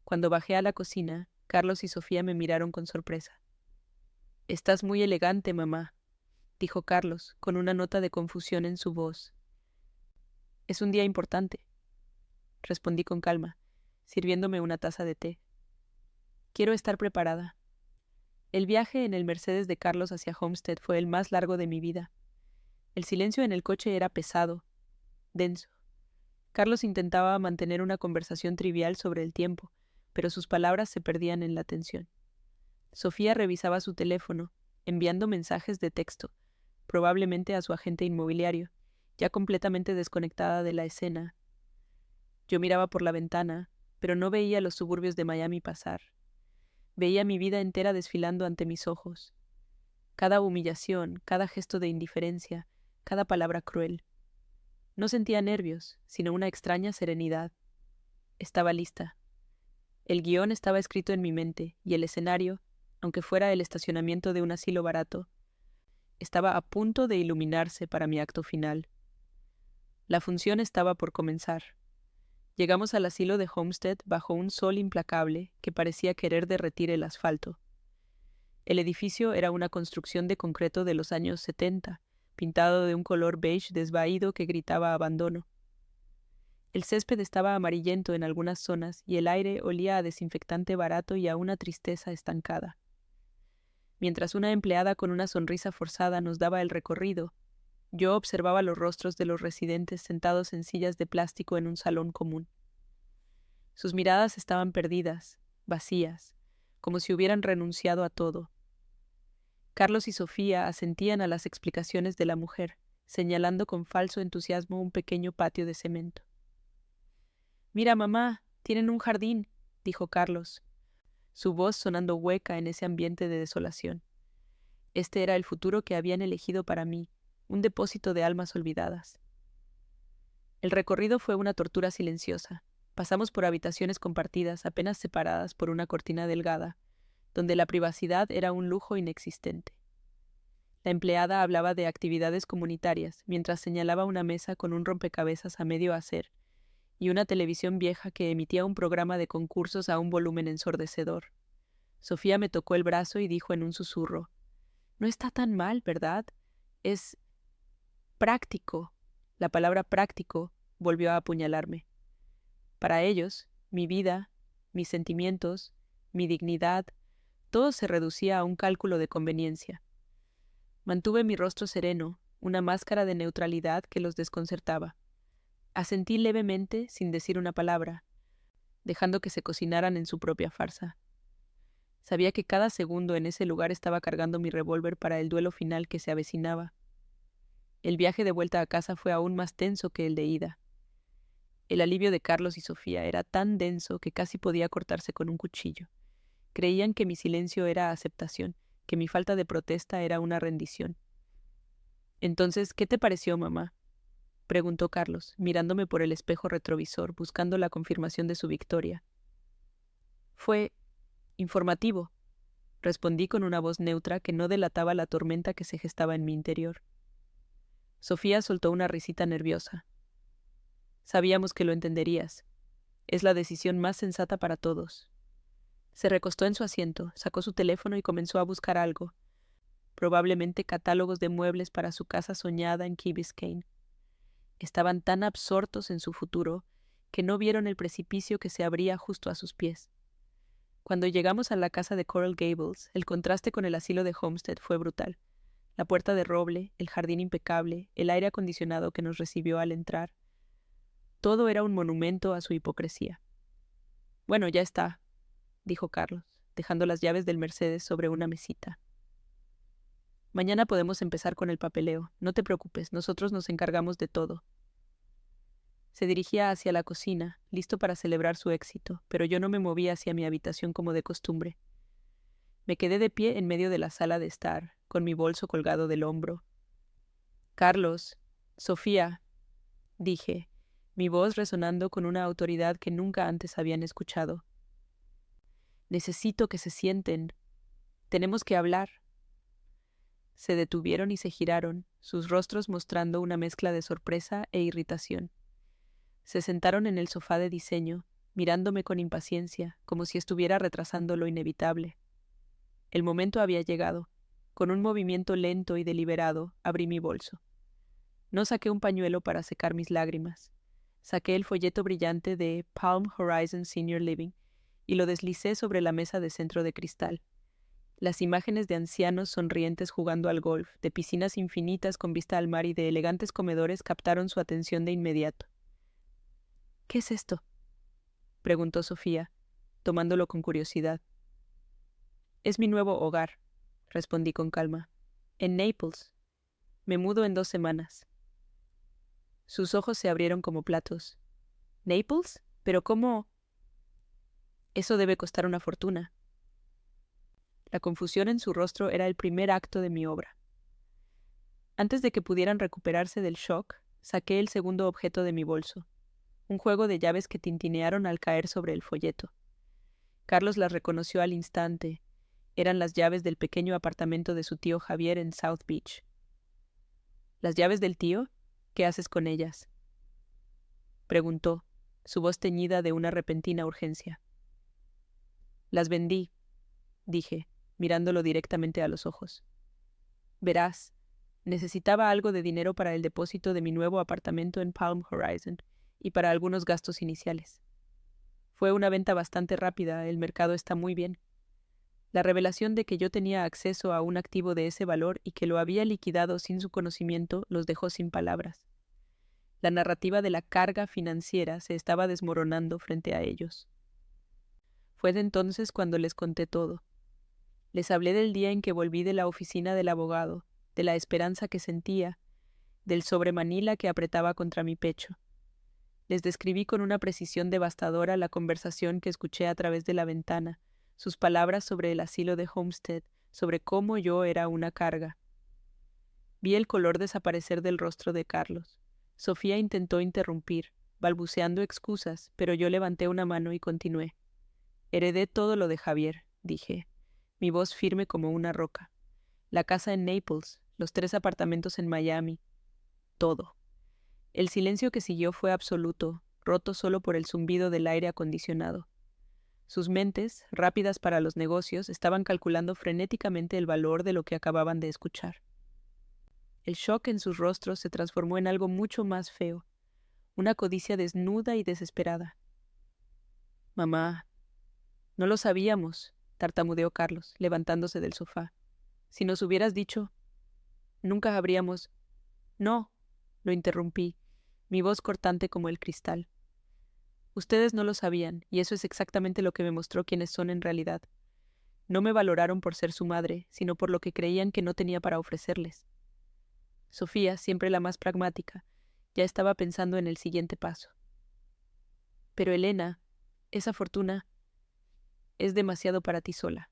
Cuando bajé a la cocina, Carlos y Sofía me miraron con sorpresa. «Estás muy elegante, mamá», dijo Carlos, con una nota de confusión en su voz. «Es un día importante», respondí con calma, sirviéndome una taza de té. «Quiero estar preparada». El viaje en el Mercedes de Carlos hacia Homestead fue el más largo de mi vida. El silencio en el coche era pesado, denso. Carlos intentaba mantener una conversación trivial sobre el tiempo, pero sus palabras se perdían en la tensión. Sofía revisaba su teléfono, enviando mensajes de texto, probablemente a su agente inmobiliario, ya completamente desconectada de la escena. Yo miraba por la ventana, pero no veía los suburbios de Miami pasar. Veía mi vida entera desfilando ante mis ojos. Cada humillación, cada gesto de indiferencia, cada palabra cruel. No sentía nervios, sino una extraña serenidad. Estaba lista. El guión estaba escrito en mi mente, y el escenario, aunque fuera el estacionamiento de un asilo barato, estaba a punto de iluminarse para mi acto final. La función estaba por comenzar. Llegamos al asilo de Homestead bajo un sol implacable que parecía querer derretir el asfalto. El edificio era una construcción de concreto de los años 70, pintado de un color beige desvaído que gritaba abandono. El césped estaba amarillento en algunas zonas y el aire olía a desinfectante barato y a una tristeza estancada. Mientras una empleada con una sonrisa forzada nos daba el recorrido, yo observaba los rostros de los residentes sentados en sillas de plástico en un salón común. Sus miradas estaban perdidas, vacías, como si hubieran renunciado a todo. Carlos y Sofía asentían a las explicaciones de la mujer, señalando con falso entusiasmo un pequeño patio de cemento. «Mira, mamá, tienen un jardín», dijo Carlos, su voz sonando hueca en ese ambiente de desolación. Este era el futuro que habían elegido para mí, un depósito de almas olvidadas. El recorrido fue una tortura silenciosa. Pasamos por habitaciones compartidas, apenas separadas por una cortina delgada, donde la privacidad era un lujo inexistente. La empleada hablaba de actividades comunitarias, mientras señalaba una mesa con un rompecabezas a medio hacer y una televisión vieja que emitía un programa de concursos a un volumen ensordecedor. Sofía me tocó el brazo y dijo en un susurro: «No está tan mal, ¿verdad? Es práctico». La palabra práctico volvió a apuñalarme. Para ellos, mi vida, mis sentimientos, mi dignidad, todo se reducía a un cálculo de conveniencia. Mantuve mi rostro sereno, una máscara de neutralidad que los desconcertaba. Asentí levemente, sin decir una palabra, dejando que se cocinaran en su propia farsa. Sabía que cada segundo en ese lugar estaba cargando mi revólver para el duelo final que se avecinaba. El viaje de vuelta a casa fue aún más tenso que el de ida. El alivio de Carlos y Sofía era tan denso que casi podía cortarse con un cuchillo. Creían que mi silencio era aceptación, que mi falta de protesta era una rendición. «Entonces, ¿qué te pareció, mamá?», preguntó Carlos, mirándome por el espejo retrovisor, buscando la confirmación de su victoria. «Fue informativo», respondí con una voz neutra que no delataba la tormenta que se gestaba en mi interior. Sofía soltó una risita nerviosa. Sabíamos que lo entenderías. Es la decisión más sensata para todos. Se recostó en su asiento, sacó su teléfono y comenzó a buscar algo, probablemente catálogos de muebles para su casa soñada en Key Biscayne. Estaban tan absortos en su futuro que no vieron el precipicio que se abría justo a sus pies. Cuando llegamos a la casa de Coral Gables, el contraste con el asilo de Homestead fue brutal. La puerta de roble, el jardín impecable, el aire acondicionado que nos recibió al entrar. Todo era un monumento a su hipocresía. «Bueno, ya está», dijo Carlos, dejando las llaves del Mercedes sobre una mesita. «Mañana podemos empezar con el papeleo. No te preocupes, nosotros nos encargamos de todo». Se dirigía hacia la cocina, listo para celebrar su éxito, pero yo no me movía hacia mi habitación como de costumbre. Me quedé de pie en medio de la sala de estar, con mi bolso colgado del hombro. «Carlos, Sofía», dije, mi voz resonando con una autoridad que nunca antes habían escuchado. «Necesito que se sienten. Tenemos que hablar». Se detuvieron y se giraron, sus rostros mostrando una mezcla de sorpresa e irritación. Se sentaron en el sofá de diseño, mirándome con impaciencia, como si estuviera retrasando lo inevitable. El momento había llegado. Con un movimiento lento y deliberado, abrí mi bolso. No saqué un pañuelo para secar mis lágrimas. Saqué el folleto brillante de Palm Horizon Senior Living y lo deslicé sobre la mesa de centro de cristal. Las imágenes de ancianos sonrientes jugando al golf, de piscinas infinitas con vista al mar y de elegantes comedores captaron su atención de inmediato. «¿Qué es esto?», preguntó Sofía, tomándolo con curiosidad. «Es mi nuevo hogar», respondí con calma. «En Naples. Me mudo en 2 semanas». Sus ojos se abrieron como platos. «¿Naples? ¿Pero cómo?» «Eso debe costar una fortuna». La confusión en su rostro era el primer acto de mi obra. Antes de que pudieran recuperarse del shock, saqué el segundo objeto de mi bolso, un juego de llaves que tintinearon al caer sobre el folleto. Carlos las reconoció al instante. Eran las llaves del pequeño apartamento de su tío Javier en South Beach. «¿Las llaves del tío? ¿Qué haces con ellas?», preguntó, su voz teñida de una repentina urgencia. «Las vendí», dije, mirándolo directamente a los ojos. «Verás, necesitaba algo de dinero para el depósito de mi nuevo apartamento en Palm Horizon y para algunos gastos iniciales. Fue una venta bastante rápida, el mercado está muy bien». La revelación de que yo tenía acceso a un activo de ese valor y que lo había liquidado sin su conocimiento los dejó sin palabras. La narrativa de la carga financiera se estaba desmoronando frente a ellos. Fue de entonces cuando les conté todo. Les hablé del día en que volví de la oficina del abogado, de la esperanza que sentía, del sobremanila que apretaba contra mi pecho. Les describí con una precisión devastadora la conversación que escuché a través de la ventana, sus palabras sobre el asilo de Homestead, sobre cómo yo era una carga. Vi el color desaparecer del rostro de Carlos. Sofía intentó interrumpir, balbuceando excusas, pero yo levanté una mano y continué. «Heredé todo lo de Javier», dije, mi voz firme como una roca. «La casa en Naples, los 3 apartamentos en Miami. Todo». El silencio que siguió fue absoluto, roto solo por el zumbido del aire acondicionado. Sus mentes, rápidas para los negocios, estaban calculando frenéticamente el valor de lo que acababan de escuchar. El shock en sus rostros se transformó en algo mucho más feo, una codicia desnuda y desesperada. «Mamá, no lo sabíamos», tartamudeó Carlos, levantándose del sofá. «Si nos hubieras dicho, nunca habríamos...» «No», lo interrumpí, mi voz cortante como el cristal. «Ustedes no lo sabían, y eso es exactamente lo que me mostró quiénes son en realidad. No me valoraron por ser su madre, sino por lo que creían que no tenía para ofrecerles». Sofía, siempre la más pragmática, ya estaba pensando en el siguiente paso. «Pero Elena, esa fortuna es demasiado para ti sola.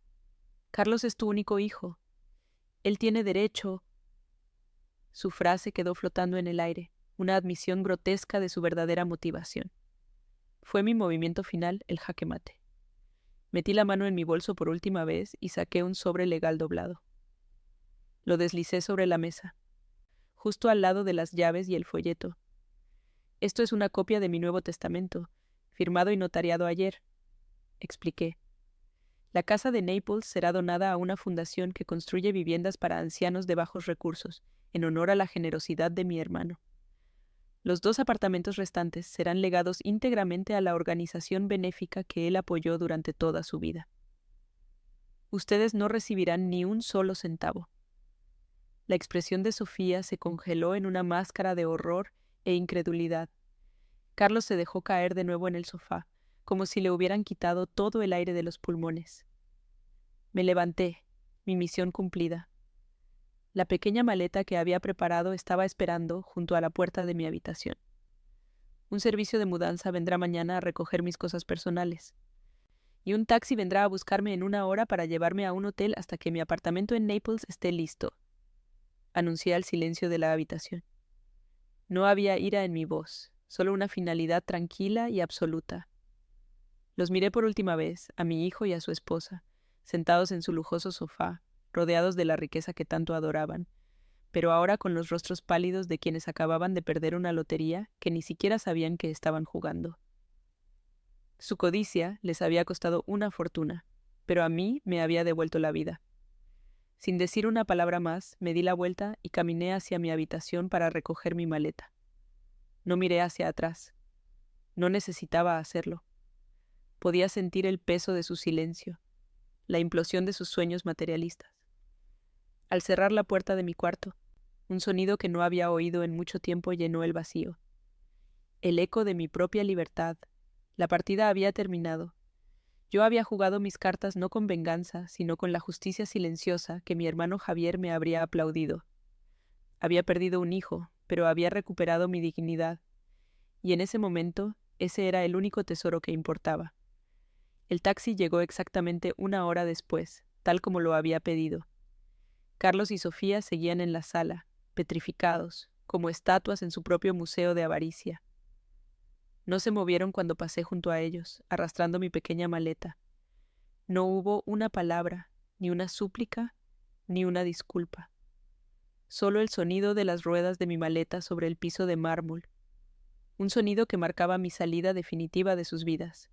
Carlos es tu único hijo. Él tiene derecho...» Su frase quedó flotando en el aire, una admisión grotesca de su verdadera motivación. Fue mi movimiento final el jaque mate. Metí la mano en mi bolso por última vez y saqué un sobre legal doblado. Lo deslicé sobre la mesa, justo al lado de las llaves y el folleto. Esto es una copia de mi Nuevo Testamento, firmado y notariado ayer, expliqué. La casa de Naples será donada a una fundación que construye viviendas para ancianos de bajos recursos, en honor a la generosidad de mi hermano. Los 2 apartamentos restantes serán legados íntegramente a la organización benéfica que él apoyó durante toda su vida. Ustedes no recibirán ni un solo centavo. La expresión de Sofía se congeló en una máscara de horror e incredulidad. Carlos se dejó caer de nuevo en el sofá, como si le hubieran quitado todo el aire de los pulmones. Me levanté, mi misión cumplida. La pequeña maleta que había preparado estaba esperando junto a la puerta de mi habitación. Un servicio de mudanza vendrá mañana a recoger mis cosas personales. Y un taxi vendrá a buscarme en 1 hora para llevarme a un hotel hasta que mi apartamento en Naples esté listo. Anuncié al silencio de la habitación. No había ira en mi voz, solo una finalidad tranquila y absoluta. Los miré por última vez, a mi hijo y a su esposa, sentados en su lujoso sofá, rodeados de la riqueza que tanto adoraban, pero ahora con los rostros pálidos de quienes acababan de perder una lotería que ni siquiera sabían que estaban jugando. Su codicia les había costado una fortuna, pero a mí me había devuelto la vida. Sin decir una palabra más, me di la vuelta y caminé hacia mi habitación para recoger mi maleta. No miré hacia atrás. No necesitaba hacerlo. Podía sentir el peso de su silencio, la implosión de sus sueños materialistas. Al cerrar la puerta de mi cuarto, un sonido que no había oído en mucho tiempo llenó el vacío. El eco de mi propia libertad. La partida había terminado. Yo había jugado mis cartas no con venganza, sino con la justicia silenciosa que mi hermano Javier me habría aplaudido. Había perdido un hijo, pero había recuperado mi dignidad. Y en ese momento, ese era el único tesoro que importaba. El taxi llegó exactamente 1 hora después, tal como lo había pedido. Carlos y Sofía seguían en la sala, petrificados, como estatuas en su propio museo de avaricia. No se movieron cuando pasé junto a ellos, arrastrando mi pequeña maleta. No hubo una palabra, ni una súplica, ni una disculpa. Solo el sonido de las ruedas de mi maleta sobre el piso de mármol, un sonido que marcaba mi salida definitiva de sus vidas.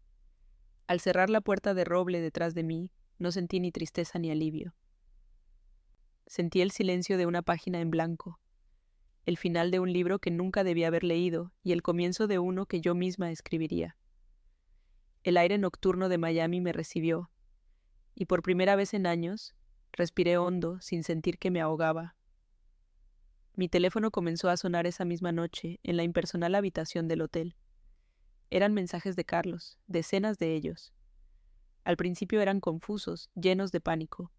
Al cerrar la puerta de roble detrás de mí, no sentí ni tristeza ni alivio. Sentí el silencio de una página en blanco, el final de un libro que nunca debía haber leído y el comienzo de uno que yo misma escribiría. El aire nocturno de Miami me recibió, y por primera vez en años, respiré hondo sin sentir que me ahogaba. Mi teléfono comenzó a sonar esa misma noche en la impersonal habitación del hotel. Eran mensajes de Carlos, decenas de ellos. Al principio eran confusos, llenos de pánico.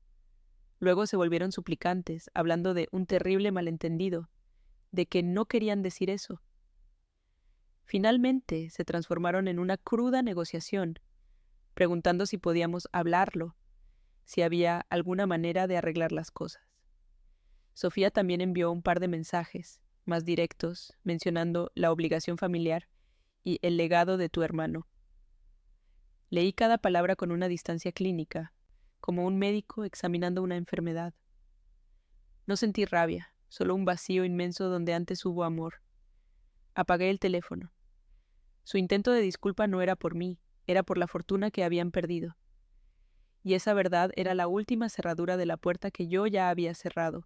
Luego se volvieron suplicantes, hablando de un terrible malentendido, de que no querían decir eso. Finalmente se transformaron en una cruda negociación, preguntando si podíamos hablarlo, si había alguna manera de arreglar las cosas. Sofía también envió un par de mensajes, más directos, mencionando la obligación familiar y el legado de tu hermano. Leí cada palabra con una distancia clínica, como un médico examinando una enfermedad. No sentí rabia, solo un vacío inmenso donde antes hubo amor. Apagué el teléfono. Su intento de disculpa no era por mí, era por la fortuna que habían perdido. Y esa verdad era la última cerradura de la puerta que yo ya había cerrado.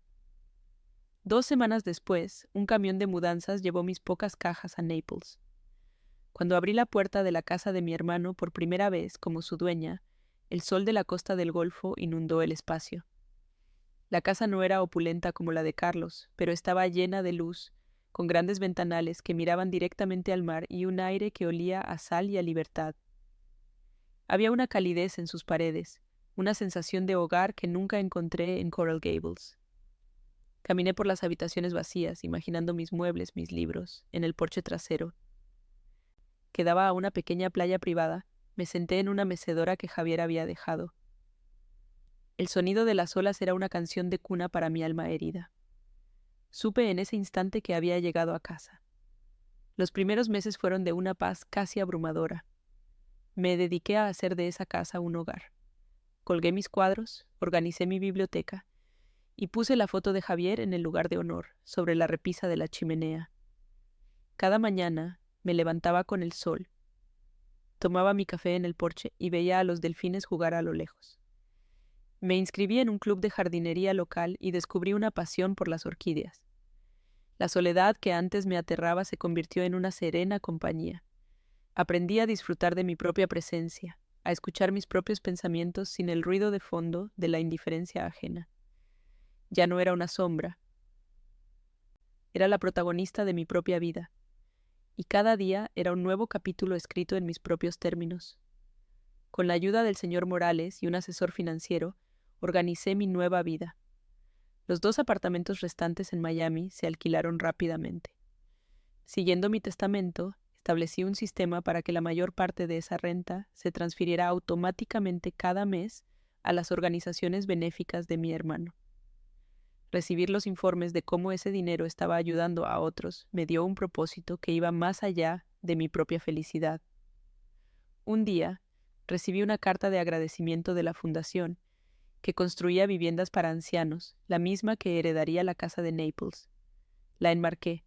2 semanas después, un camión de mudanzas llevó mis pocas cajas a Naples. Cuando abrí la puerta de la casa de mi hermano por primera vez como su dueña, el sol de la costa del Golfo inundó el espacio. La casa no era opulenta como la de Carlos, pero estaba llena de luz, con grandes ventanales que miraban directamente al mar y un aire que olía a sal y a libertad. Había una calidez en sus paredes, una sensación de hogar que nunca encontré en Coral Gables. Caminé por las habitaciones vacías, imaginando mis muebles, mis libros, en el porche trasero. Que daba a una pequeña playa privada, me senté en una mecedora que Javier había dejado. El sonido de las olas era una canción de cuna para mi alma herida. Supe en ese instante que había llegado a casa. Los primeros meses fueron de una paz casi abrumadora. Me dediqué a hacer de esa casa un hogar. Colgué mis cuadros, organicé mi biblioteca y puse la foto de Javier en el lugar de honor, sobre la repisa de la chimenea. Cada mañana me levantaba con el sol, tomaba mi café en el porche y veía a los delfines jugar a lo lejos. Me inscribí en un club de jardinería local y descubrí una pasión por las orquídeas. La soledad que antes me aterraba se convirtió en una serena compañía. Aprendí a disfrutar de mi propia presencia, a escuchar mis propios pensamientos sin el ruido de fondo de la indiferencia ajena. Ya no era una sombra, era la protagonista de mi propia vida, y cada día era un nuevo capítulo escrito en mis propios términos. Con la ayuda del señor Morales y un asesor financiero, organicé mi nueva vida. Los 2 apartamentos restantes en Miami se alquilaron rápidamente. Siguiendo mi testamento, establecí un sistema para que la mayor parte de esa renta se transfiriera automáticamente cada mes a las organizaciones benéficas de mi hermano. Recibir los informes de cómo ese dinero estaba ayudando a otros me dio un propósito que iba más allá de mi propia felicidad. Un día, recibí una carta de agradecimiento de la fundación, que construía viviendas para ancianos, la misma que heredaría la casa de Naples. La enmarqué.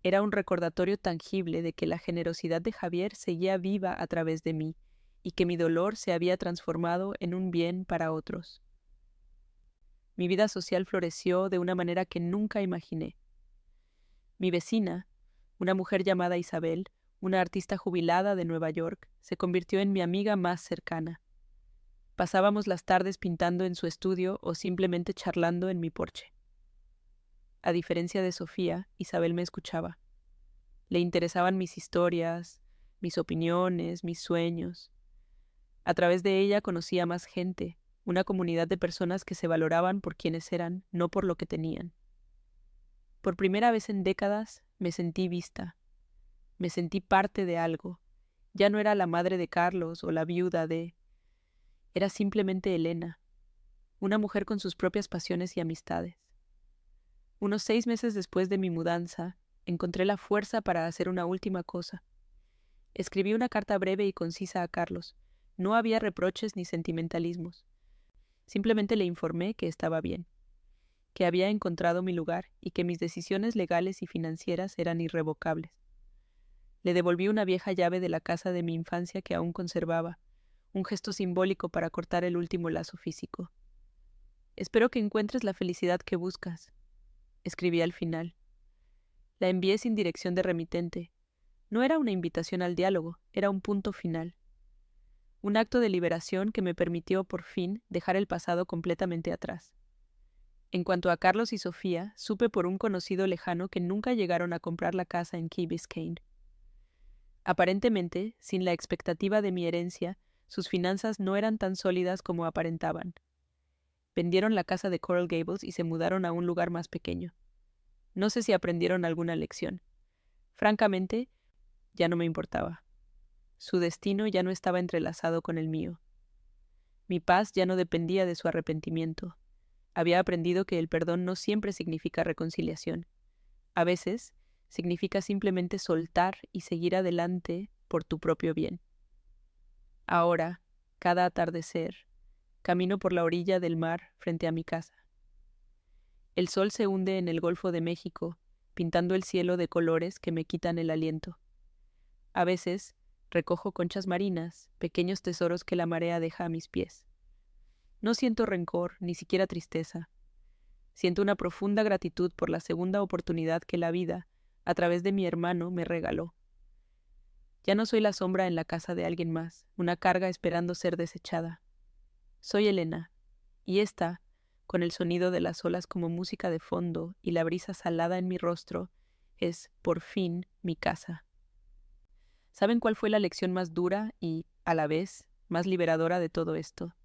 Era un recordatorio tangible de que la generosidad de Javier seguía viva a través de mí y que mi dolor se había transformado en un bien para otros. Mi vida social floreció de una manera que nunca imaginé. Mi vecina, una mujer llamada Isabel, una artista jubilada de Nueva York, se convirtió en mi amiga más cercana. Pasábamos las tardes pintando en su estudio o simplemente charlando en mi porche. A diferencia de Sofía, Isabel me escuchaba. Le interesaban mis historias, mis opiniones, mis sueños. A través de ella conocí a más gente, una comunidad de personas que se valoraban por quienes eran, no por lo que tenían. Por primera vez en décadas me sentí vista. Me sentí parte de algo. Ya no era la madre de Carlos o la viuda de... Era simplemente Elena, una mujer con sus propias pasiones y amistades. Unos 6 meses después de mi mudanza, encontré la fuerza para hacer una última cosa. Escribí una carta breve y concisa a Carlos. No había reproches ni sentimentalismos. Simplemente le informé que estaba bien, que había encontrado mi lugar y que mis decisiones legales y financieras eran irrevocables. Le devolví una vieja llave de la casa de mi infancia que aún conservaba, un gesto simbólico para cortar el último lazo físico. Espero que encuentres la felicidad que buscas, escribí al final. La envié sin dirección de remitente. No era una invitación al diálogo, era un punto final. Un acto de liberación que me permitió, por fin, dejar el pasado completamente atrás. En cuanto a Carlos y Sofía, supe por un conocido lejano que nunca llegaron a comprar la casa en Key Biscayne. Aparentemente, sin la expectativa de mi herencia, sus finanzas no eran tan sólidas como aparentaban. Vendieron la casa de Coral Gables y se mudaron a un lugar más pequeño. No sé si aprendieron alguna lección. Francamente, ya no me importaba. Su destino ya no estaba entrelazado con el mío. Mi paz ya no dependía de su arrepentimiento. Había aprendido que el perdón no siempre significa reconciliación. A veces, significa simplemente soltar y seguir adelante por tu propio bien. Ahora, cada atardecer, camino por la orilla del mar frente a mi casa. El sol se hunde en el Golfo de México, pintando el cielo de colores que me quitan el aliento. A veces, recojo conchas marinas, pequeños tesoros que la marea deja a mis pies. No siento rencor, ni siquiera tristeza. Siento una profunda gratitud por la segunda oportunidad que la vida, a través de mi hermano, me regaló. Ya no soy la sombra en la casa de alguien más, una carga esperando ser desechada. Soy Elena, y esta, con el sonido de las olas como música de fondo y la brisa salada en mi rostro, es, por fin, mi casa. ¿Saben cuál fue la lección más dura y, a la vez, más liberadora de todo esto?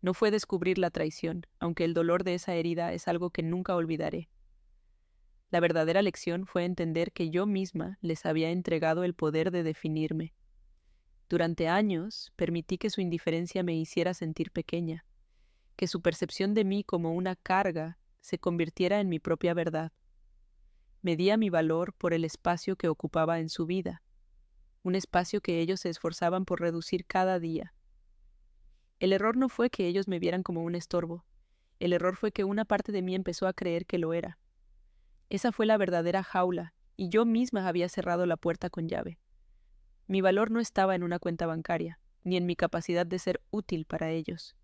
No fue descubrir la traición, aunque el dolor de esa herida es algo que nunca olvidaré. La verdadera lección fue entender que yo misma les había entregado el poder de definirme. Durante años permití que su indiferencia me hiciera sentir pequeña, que su percepción de mí como una carga se convirtiera en mi propia verdad. Medía mi valor por el espacio que ocupaba en su vida. un espacio que ellos se esforzaban por reducir cada día. El error no fue que ellos me vieran como un estorbo, el error fue que una parte de mí empezó a creer que lo era. Esa fue la verdadera jaula, y yo misma había cerrado la puerta con llave. Mi valor no estaba en una cuenta bancaria, ni en mi capacidad de ser útil para ellos.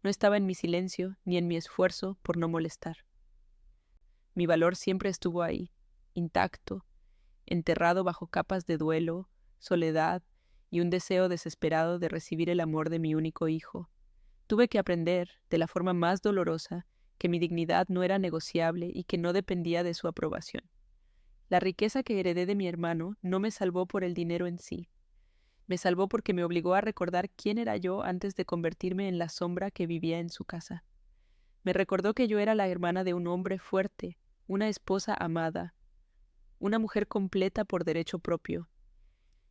No estaba en mi silencio, ni en mi esfuerzo por no molestar. Mi valor siempre estuvo ahí, intacto, enterrado bajo capas de duelo, soledad y un deseo desesperado de recibir el amor de mi único hijo. Tuve que aprender, de la forma más dolorosa, que mi dignidad no era negociable y que no dependía de su aprobación. La riqueza que heredé de mi hermano no me salvó por el dinero en sí. Me salvó porque me obligó a recordar quién era yo antes de convertirme en la sombra que vivía en su casa. Me recordó que yo era la hermana de un hombre fuerte, una esposa amada, una mujer completa por derecho propio.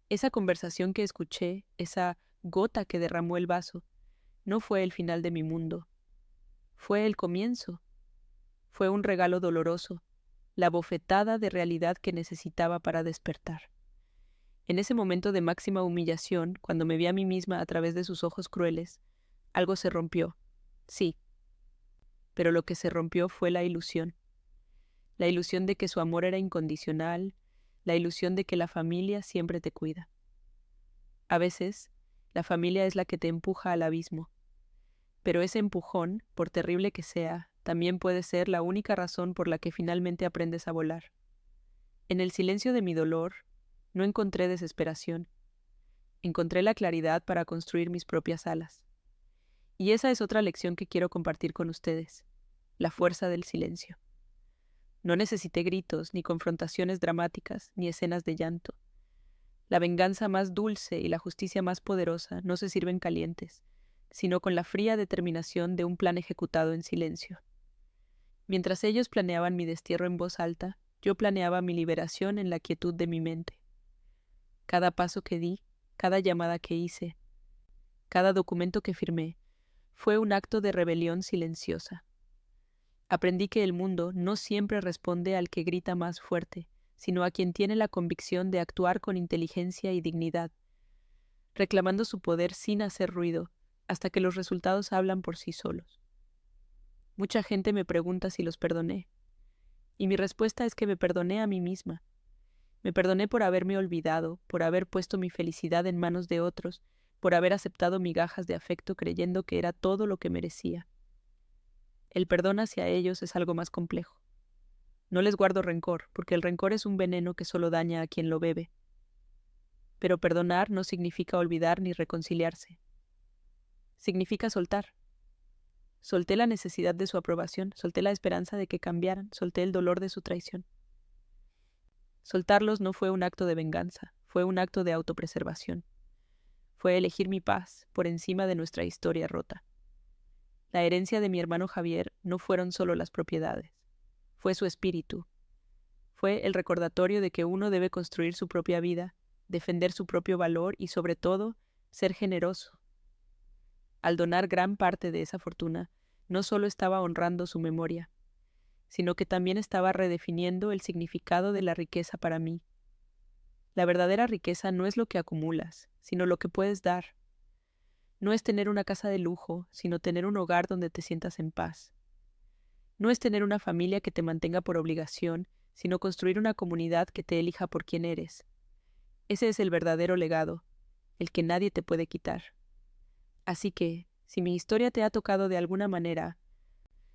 Esa conversación que escuché, esa gota que derramó el vaso, no fue el final de mi mundo. Fue el comienzo. Fue un regalo doloroso, la bofetada de realidad que necesitaba para despertar. En ese momento de máxima humillación, cuando me vi a mí misma a través de sus ojos crueles, algo se rompió. Sí, pero lo que se rompió fue la ilusión. La ilusión de que su amor era incondicional, la ilusión de que la familia siempre te cuida. A veces, la familia es la que te empuja al abismo, pero ese empujón, por terrible que sea, también puede ser la única razón por la que finalmente aprendes a volar. En el silencio de mi dolor, no encontré desesperación. Encontré la claridad para construir mis propias alas. Y esa es otra lección que quiero compartir con ustedes, la fuerza del silencio. No necesité gritos, ni confrontaciones dramáticas, ni escenas de llanto. La venganza más dulce y la justicia más poderosa no se sirven calientes, sino con la fría determinación de un plan ejecutado en silencio. Mientras ellos planeaban mi destierro en voz alta, yo planeaba mi liberación en la quietud de mi mente. Cada paso que di, cada llamada que hice, cada documento que firmé, fue un acto de rebelión silenciosa. Aprendí que el mundo no siempre responde al que grita más fuerte, sino a quien tiene la convicción de actuar con inteligencia y dignidad, reclamando su poder sin hacer ruido, hasta que los resultados hablan por sí solos. Mucha gente me pregunta si los perdoné, y mi respuesta es que me perdoné a mí misma. Me perdoné por haberme olvidado, por haber puesto mi felicidad en manos de otros, por haber aceptado migajas de afecto creyendo que era todo lo que merecía. El perdón hacia ellos es algo más complejo. No les guardo rencor, porque el rencor es un veneno que solo daña a quien lo bebe. Pero perdonar no significa olvidar ni reconciliarse. Significa soltar. Solté la necesidad de su aprobación, solté la esperanza de que cambiaran, solté el dolor de su traición. Soltarlos no fue un acto de venganza, fue un acto de autopreservación. Fue elegir mi paz por encima de nuestra historia rota. La herencia de mi hermano Javier no fueron solo las propiedades, fue su espíritu. Fue el recordatorio de que uno debe construir su propia vida, defender su propio valor y, sobre todo, ser generoso. Al donar gran parte de esa fortuna, no solo estaba honrando su memoria, sino que también estaba redefiniendo el significado de la riqueza para mí. La verdadera riqueza no es lo que acumulas, sino lo que puedes dar. No es tener una casa de lujo, sino tener un hogar donde te sientas en paz. No es tener una familia que te mantenga por obligación, sino construir una comunidad que te elija por quien eres. Ese es el verdadero legado, el que nadie te puede quitar. Así que, si mi historia te ha tocado de alguna manera,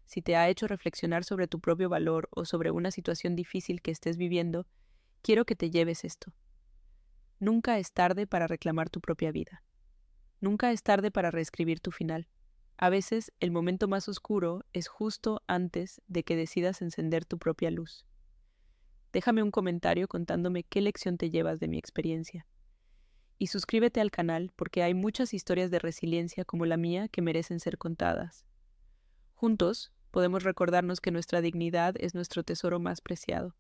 si te ha hecho reflexionar sobre tu propio valor o sobre una situación difícil que estés viviendo, quiero que te lleves esto. Nunca es tarde para reclamar tu propia vida. Nunca es tarde para reescribir tu final. A veces, el momento más oscuro es justo antes de que decidas encender tu propia luz. Déjame un comentario contándome qué lección te llevas de mi experiencia. Y suscríbete al canal porque hay muchas historias de resiliencia como la mía que merecen ser contadas. Juntos, podemos recordarnos que nuestra dignidad es nuestro tesoro más preciado.